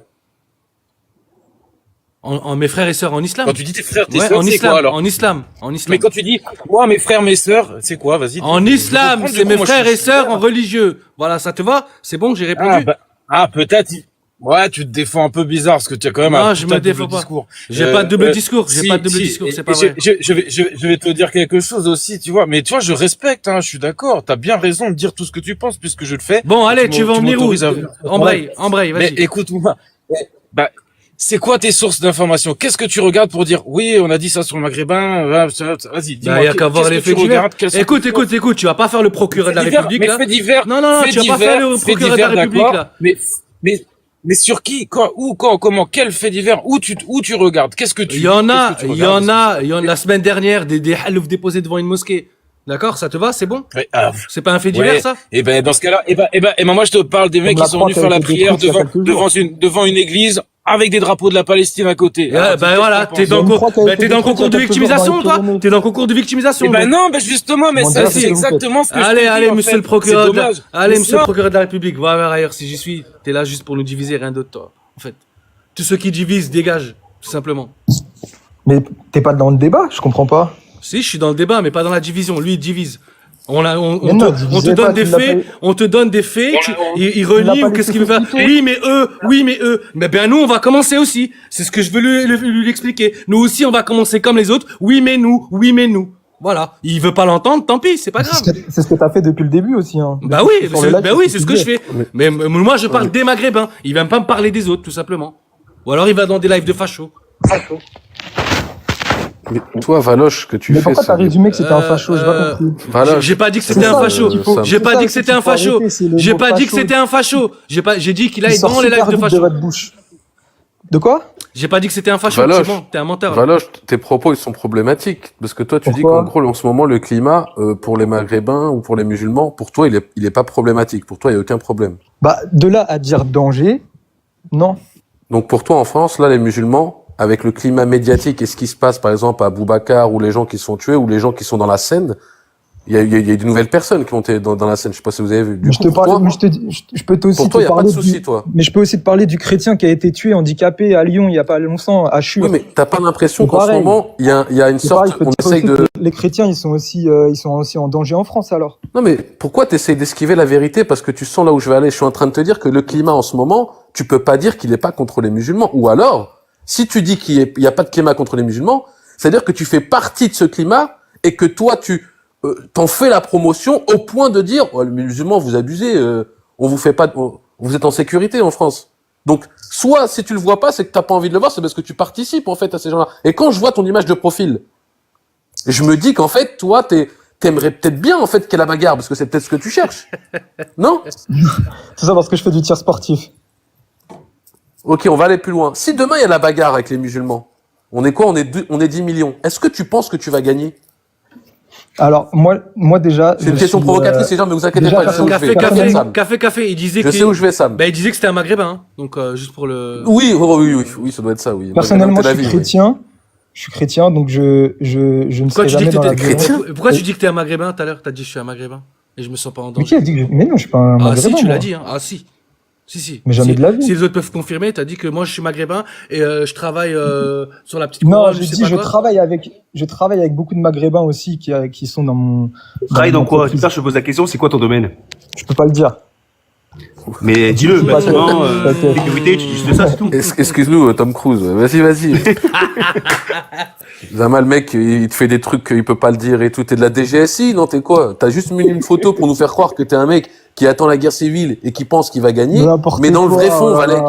Mes frères et sœurs en islam. Quand tu dis tes frères, tes Ouais, sœurs, en c'est islam, quoi alors? en islam. Mais quand tu dis moi, mes frères, mes sœurs, c'est quoi? Vas-y. En je veux islam, comprendre, c'est du coup, mes moi, frères je et suis sœurs super. en religieux. Voilà, ça te va? C'est bon, j'ai répondu. Peut-être. Ouais, tu te défends un peu bizarre parce que tu as quand même Non, un je putain me de double défends pas. discours. J'ai pas de double discours. J'ai pas de double discours. C'est pas vrai. Je vais te dire quelque chose aussi, tu vois. Mais tu vois, je respecte, hein, je suis d'accord. T'as bien raison de dire tout ce que tu penses puisque je le fais. Bon, allez, tu vas en venir où? m'autorises à- Embraye, Mais vas-y. écoute-moi. C'est quoi tes sources d'information? Qu'est-ce que tu regardes pour dire oui, on a dit ça sur le maghrébin? Vas-y, dis-moi. Bah, y a qu'à voir qu'est-ce les que tu faits divers. regardes? Quelles sont tes sources? Écoute, tu vas pas faire le procureur de la Faits divers, République, mais là. faits divers, Non, faits tu vas pas faire le divers, procureur de la faits divers, République, d'accord. là. Mais sur qui, quand, où, quand, comment, quel fait divers, où tu regardes, qu'est-ce que tu Il y en a, qu'est-ce que tu regardes la semaine dernière, des halouf déposés devant une mosquée. D'accord, ça te va, c'est bon? Ouais, C'est pas un fait divers, ça? Et ben dans ce cas-là, moi je te parle des mecs Comme qui sont la venus croix faire qui la a été prière détruite il y a quelques jours. devant une église avec des drapeaux de la Palestine à côté. Ouais, Alors, bah qu'est-ce voilà, que t'es t'en dans penses le concours, t'es dans le concours de victimisation, toi? T'es dans le concours de victimisation. Eh ben donc. non, justement, mais Bon, ça déjà, c'est c'est ce que vous exactement ce que je te Allez, dis, en monsieur fait. le procureur. C'est dommage. Allez, Mais monsieur le ça- procureur de la République, va vers ailleurs si j'y suis. T'es là juste pour nous diviser, rien d'autre, toi. En fait, tous ceux qui divisent dégagent, tout simplement. Mais t'es pas dans le débat, je comprends pas. Si, je suis dans le débat, mais pas dans la division. Lui, il divise. Mais non, On te divisez donne pas, des tu l'as faits, pas- on te donne des faits, il tu l'as relie pas ou qu'est-ce laissé qu'il veut faire. s'expliquer. Oui, mais eux. Mais ben, nous, on va commencer aussi. C'est ce que je veux lui expliquer. Nous aussi, on va commencer comme les autres. Oui, mais nous. Voilà. Il veut pas l'entendre, tant pis, c'est pas grave. C'est ce que t'as fait depuis le début aussi. Hein. Bah oui, Sur le live, c'est ce que je fais. Mais moi, je parle des Maghrébins. Il va pas me parler des autres, tout simplement. Ou alors, il va dans des lives de fachos. Mais toi, Valoche, ce que tu Mais fais, pourquoi t'as résumé que c'était un facho? J'ai pas compris. Valoche, J'ai pas dit que C'est c'était un ça, facho. qu'il faut- J'ai pas c'est dit ça que c'était un qu'il faut facho. arrêter, c'est le J'ai mot pas dit que facho. c'était un facho. J'ai dit qu'il Il aille sort dans les lives super de vite de facho. votre bouche. De quoi? J'ai pas dit que c'était un facho. Valoche, C'est bon, t'es un menteur. là. Valoche, tes propos, ils sont problématiques. Parce que toi, tu dis Pourquoi qu'en gros, en ce moment, le climat, pour les Maghrébins ou pour les musulmans, pour toi, il est pas problématique. Pour toi, il y a aucun problème. Bah, de là à dire danger, non. Donc pour toi, en France, là, les musulmans, avec le climat médiatique et ce qui se passe, par exemple, à Boubacar, ou les gens qui sont tués, ou les gens qui sont dans la scène, il y a de nouvelles personnes qui ont été dans la scène. Je sais pas si vous avez vu. Du Mais je coup, te pour parle, toi, mais je peux aussi pour toi, te il n'y a pas de parler souci, du, toi. mais je peux aussi te parler du chrétien qui a été tué handicapé à Lyon il y a pas longtemps, à Chur. Oui, mais t'as pas l'impression C'est qu'en ce pareil. moment, il y a une C'est sorte, pareil, je peux on te dire essaye aussi de... que les chrétiens, ils sont aussi en danger en France, alors. Non, mais pourquoi t'essayes d'esquiver la vérité? Parce que tu sens là où je vais aller. Je suis en train de te dire que le climat en ce moment, tu peux pas dire qu'il est pas contre les musulmans. Ou alors, si tu dis qu'il y a pas de climat contre les musulmans, c'est-à-dire que tu fais partie de ce climat et que toi, t'en fais la promotion au point de dire, oh, les musulmans, vous abusez, on vous fait pas, vous êtes en sécurité en France. Donc, soit, si tu le vois pas, c'est que t'as pas envie de le voir, c'est parce que tu participes, en fait, à ces gens-là. Et quand je vois ton image de profil, je me dis qu'en fait, toi, t'aimerais peut-être bien, en fait, qu'il y ait la bagarre, parce que c'est peut-être ce que tu cherches. Non? Tout ça parce que je fais du tir sportif. Ok, on va aller plus loin. Si demain, il y a la bagarre avec les musulmans, on est quoi? On est 10 millions. Est-ce que tu penses que tu vas gagner? Alors, moi déjà. C'est une question provocatrice, les gens, mais vous inquiétez déjà, pas, je sais où je vais. Sam. Café. Il disait Je sais où je vais, Sam. Bah, il disait que c'était un maghrébin. Hein. Donc, juste pour le. Oui, ça doit être ça, oui. Personnellement, je suis chrétien. Je suis chrétien, donc je ne Pourquoi serai tu dis jamais que dans la t'es violence. chrétien? Pourquoi tu dis que t'es un maghrébin tout à l'heure? T'as dit je suis un maghrébin. Et je me sens pas en Mais danger. qui a dit que mais non, je suis pas un Ah maghrébin. si, tu moi. l'as dit. Hein. Ah si. Si. Mais jamais si, de la vie. Si les autres peuvent confirmer, t'as dit que moi je suis maghrébin et je travaille sur la petite Non, couronne, je sais dis pas je quoi. travaille avec beaucoup de maghrébins aussi qui sont dans mon. Travaille dans mon quoi? entreprise. Putain, je te pose la question, c'est quoi ton domaine? Je peux pas le dire. Mais dis-le, bâtiment, sécurité, tu dis juste ça, c'est tout. Excuse-nous, Tom Cruise. Vas-y. Zama, le mec, il te fait des trucs qu'il peut pas le dire et tout. T'es de la DGSI, non, t'es quoi? T'as juste mis une photo pour nous faire croire que t'es un mec qui attend la guerre civile et qui pense qu'il va gagner. Mais dans le vrai fond, Valek,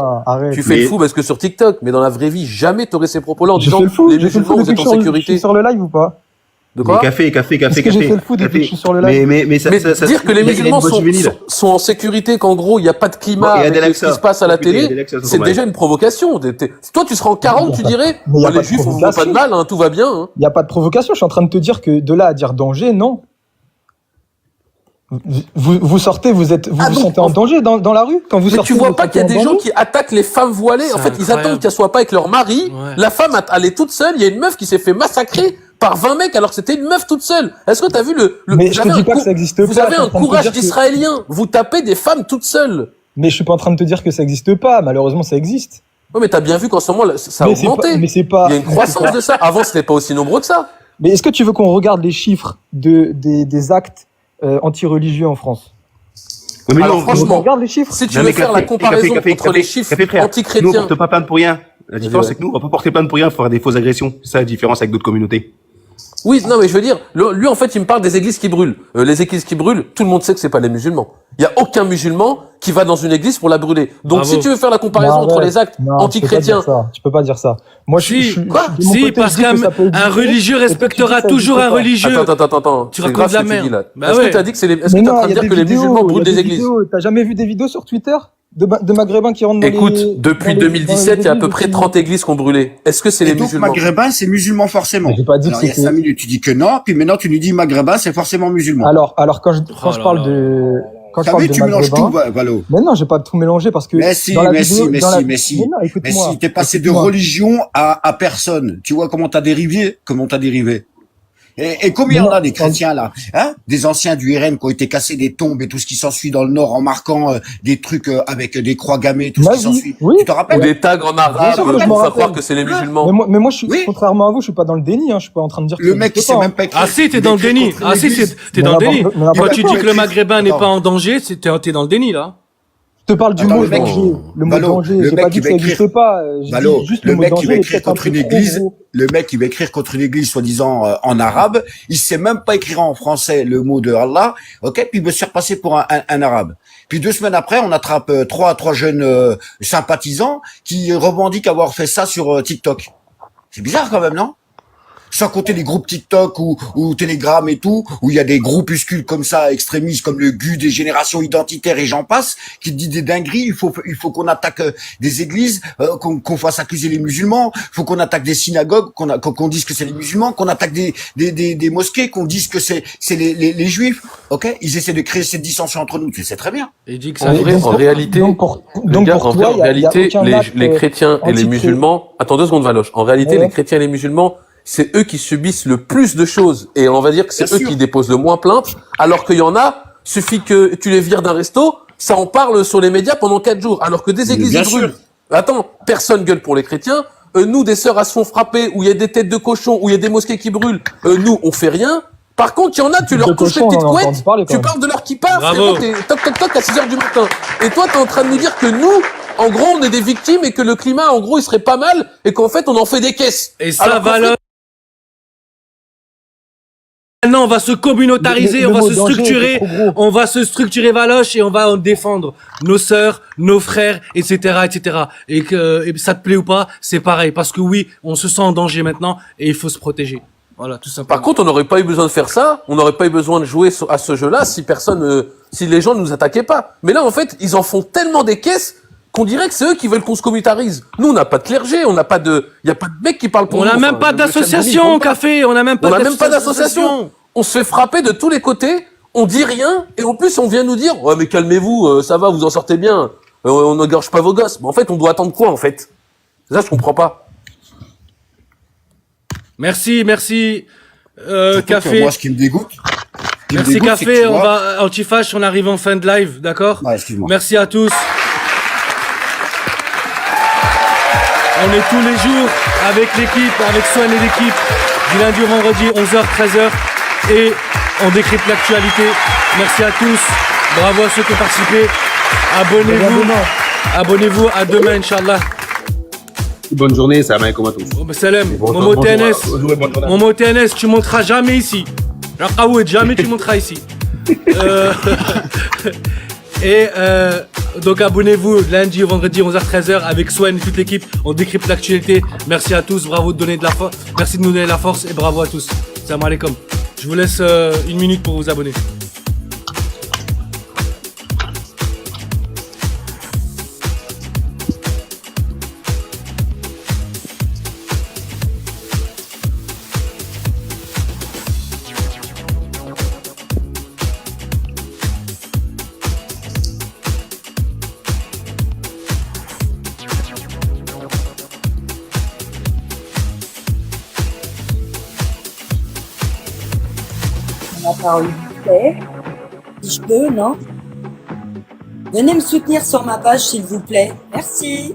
tu fais le fou parce que sur TikTok, mais dans la vraie vie, jamais t'aurais ces propos-là en disant les musulmans, vous êtes en sécurité. Je suis sur le live ou pas? De quoi? Café. Est-ce que j'ai fait le fou depuis que je suis sur le live? Mais dire que les musulmans sont en sécurité, qu'en gros, il n'y a pas de climat avec ce qui se passe à la télé, c'est déjà une provocation. Toi, tu seras en 40, tu dirais, les juifs, on ne voit pas de mal, hein, tout va bien. Hein. Il n'y a pas de provocation, je suis en train de te dire que de là à dire danger, non. Vous sortez, vous sentez en danger dans la rue quand vous sortez. Mais tu vois pas qu'il y a des gens qui attaquent les femmes voilées. En fait, ils attendent qu'elles soient pas avec leur mari. Ouais. La femme, elle est toute seule. Il y a une meuf qui s'est fait massacrer par 20 mecs alors que c'était une meuf toute seule. Est-ce que t'as vu Mais je te dis pas que ça existe pas. Vous avez un courage d'Israélien. Vous tapez des femmes toutes seules. Mais je suis pas en train de te dire que ça existe pas. Malheureusement, ça existe. Oui, mais t'as bien vu qu'en ce moment, ça a augmenté. Mais c'est pas. Il y a une croissance de ça. Avant, c'était pas aussi nombreux que ça. Mais est-ce que tu veux qu'on regarde les chiffres des actes anti-religieux en France? Oui, mais alors, franchement, regarde les chiffres. Si tu veux faire la comparaison entre les chiffres anti-chrétiens. Nous, on porte pas plainte pour rien. La différence, c'est que nous, on va pas porter plainte pour rien, pour faire des fausses agressions. C'est ça la différence avec d'autres communautés. Oui, non, mais je veux dire, lui, en fait, il me parle des églises qui brûlent. Les églises qui brûlent, tout le monde sait que c'est pas les musulmans. Il y a aucun musulman qui va dans une église pour la brûler. Donc, si tu veux faire la comparaison entre les actes anti-chrétiens. Tu peux pas dire ça. Moi, parce qu'un religieux respectera toujours un religieux. Attends. Tu racontes la merde. Est-ce que t'as dit que est-ce que t'es en train de dire que les musulmans brûlent des églises? T'as jamais vu des vidéos sur Twitter? De Maghrébins qui rentrent dans Écoute, depuis 2017, il y a à peu près 30 églises qui ont brûlé. Est-ce que c'est les musulmans? Maghrébins, c'est musulman forcément. J'ai pas dit que il y a 5 minutes, tu dis que non, puis maintenant tu nous dis Maghrébin, c'est forcément musulman. Alors quand je parle de tu mélanges tout, Valo. Mais non, j'ai pas tout mélangé parce que mais si, t'es passé de religion à personne. Tu vois comment t'as dérivé? Et combien on a des chrétiens là, hein? Des anciens du RN qui ont été cassés des tombes et tout ce qui s'ensuit dans le Nord en marquant des trucs avec des croix gammées, tout ce qui s'ensuit. Oui. Tu te rappelles? Ou des tags en arabe pour faire croire que c'est les musulmans. Mais moi, contrairement à vous, je suis pas dans le déni. Hein. Je suis pas en train de dire que le mec qui sait même pas écrire. Ah si, t'es dans le déni. Ah si, t'es dans le déni. Quand tu dis que le Maghrébin n'est pas en danger, t'es dans le déni là. Je te parle du mot danger. Le mot danger, j'ai pas dit que ça n'existe pas. Le mec qui va écrire contre une église, soi-disant en arabe, il sait même pas écrire en français le mot de Allah, ok, puis il veut se faire passer pour un arabe. Puis 2 semaines après, on attrape trois jeunes sympathisants qui revendiquent avoir fait ça sur TikTok. C'est bizarre quand même, non? Sans compter les groupes TikTok ou Telegram et tout, où il y a des groupuscules comme ça, extrémistes, comme le GU des générations identitaires et j'en passe, qui dit des dingueries. Il faut qu'on attaque des églises, qu'on fasse accuser les musulmans, faut qu'on attaque des synagogues, qu'on dise que c'est les musulmans, qu'on attaque des mosquées, qu'on dise que c'est les juifs. Ok, ils essaient de créer cette dissension entre nous. Tu le sais très bien. Et dit que ça en réalité, les chrétiens et les musulmans. Attends 2 secondes, Valoche. En réalité, les chrétiens et les musulmans, c'est eux qui subissent le plus de choses. Et on va dire que c'est eux qui déposent le moins plainte, alors qu'il y en a, suffit que tu les vires d'un resto, ça en parle sur les médias pendant 4 jours. Alors que des églises brûlent. Attends, personne gueule pour les chrétiens. Nous, des sœurs, elles se font frapper, où il y a des têtes de cochons, où il y a des mosquées qui brûlent. Nous, on fait rien. Par contre, il y en a, tu leur touches les petites couettes, tu parles de leur kippa, frérot, t'es toc à 6h du matin. Et toi, t'es en train de nous dire que nous, en gros, on est des victimes et que le climat, en gros, il serait pas mal et qu'en fait, on en fait des caisses. Et ça va là. Maintenant, on va se communautariser, on va se structurer, Valoche, et on va en défendre nos sœurs, nos frères, etc., etc. Et que ça te plaît ou pas, c'est pareil, parce que oui, on se sent en danger maintenant, et il faut se protéger. Voilà, tout simplement. Par contre, on n'aurait pas eu besoin de faire ça, on n'aurait pas eu besoin de jouer à ce jeu-là si si les gens ne nous attaquaient pas. Mais là, en fait, ils en font tellement des caisses qu'on dirait que c'est eux qui veulent qu'on se communautarise. Nous, on n'a pas de clergé, il y a pas de mecs qui parlent pour nous. On n'a même pas d'association, Café, on n'a même pas d'association. On se fait frapper de tous les côtés, on dit rien, et en plus, on vient nous dire, ouais, mais calmez-vous, ça va, vous en sortez bien, on n'égorge pas vos gosses. Mais en fait, on doit attendre quoi, en fait? Ça, je comprends pas. Merci, Café. Moi, ce qui me dégoûte. Merci, Café, on va, Antifache, on arrive en fin de live, d'accord? Ouais, excuse-moi. Merci à tous. On est tous les jours avec l'équipe, avec Swan et l'équipe, du lundi au vendredi, 11h, 13h, et on décrypte l'actualité. Merci à tous, bravo à ceux qui ont participé. Abonnez-vous. Abonnez-vous. À demain, Inch'Allah. Bonne journée, ça va, comment tout. Salam. Momo TNS. Momo TNS, tu monteras jamais ici. Raqaoud, jamais tu monteras ici. Donc abonnez-vous lundi, vendredi, 11h-13h avec Swen et toute l'équipe. On décrypte l'actualité. Merci à tous. Bravo de donner de la force. Merci de nous donner la force et bravo à tous. Salam alaikum. Je vous laisse 1 minute pour vous abonner. La parole vous plaît. Si je peux, non? Venez me soutenir sur ma page, s'il vous plaît. Merci.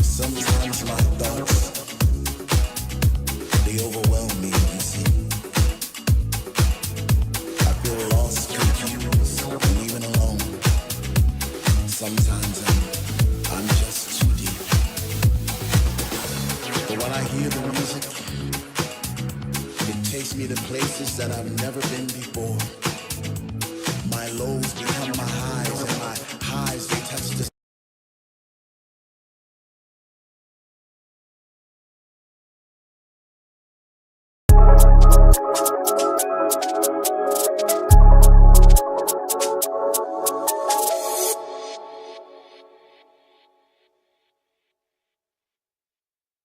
Sometimes my thoughts, they overwhelm me, you see. I feel lost, confused, and even alone. Sometimes I'm just too deep. But when I hear the music, it takes me to places that I've never been before. My lows become my highs, and my highs, they touch the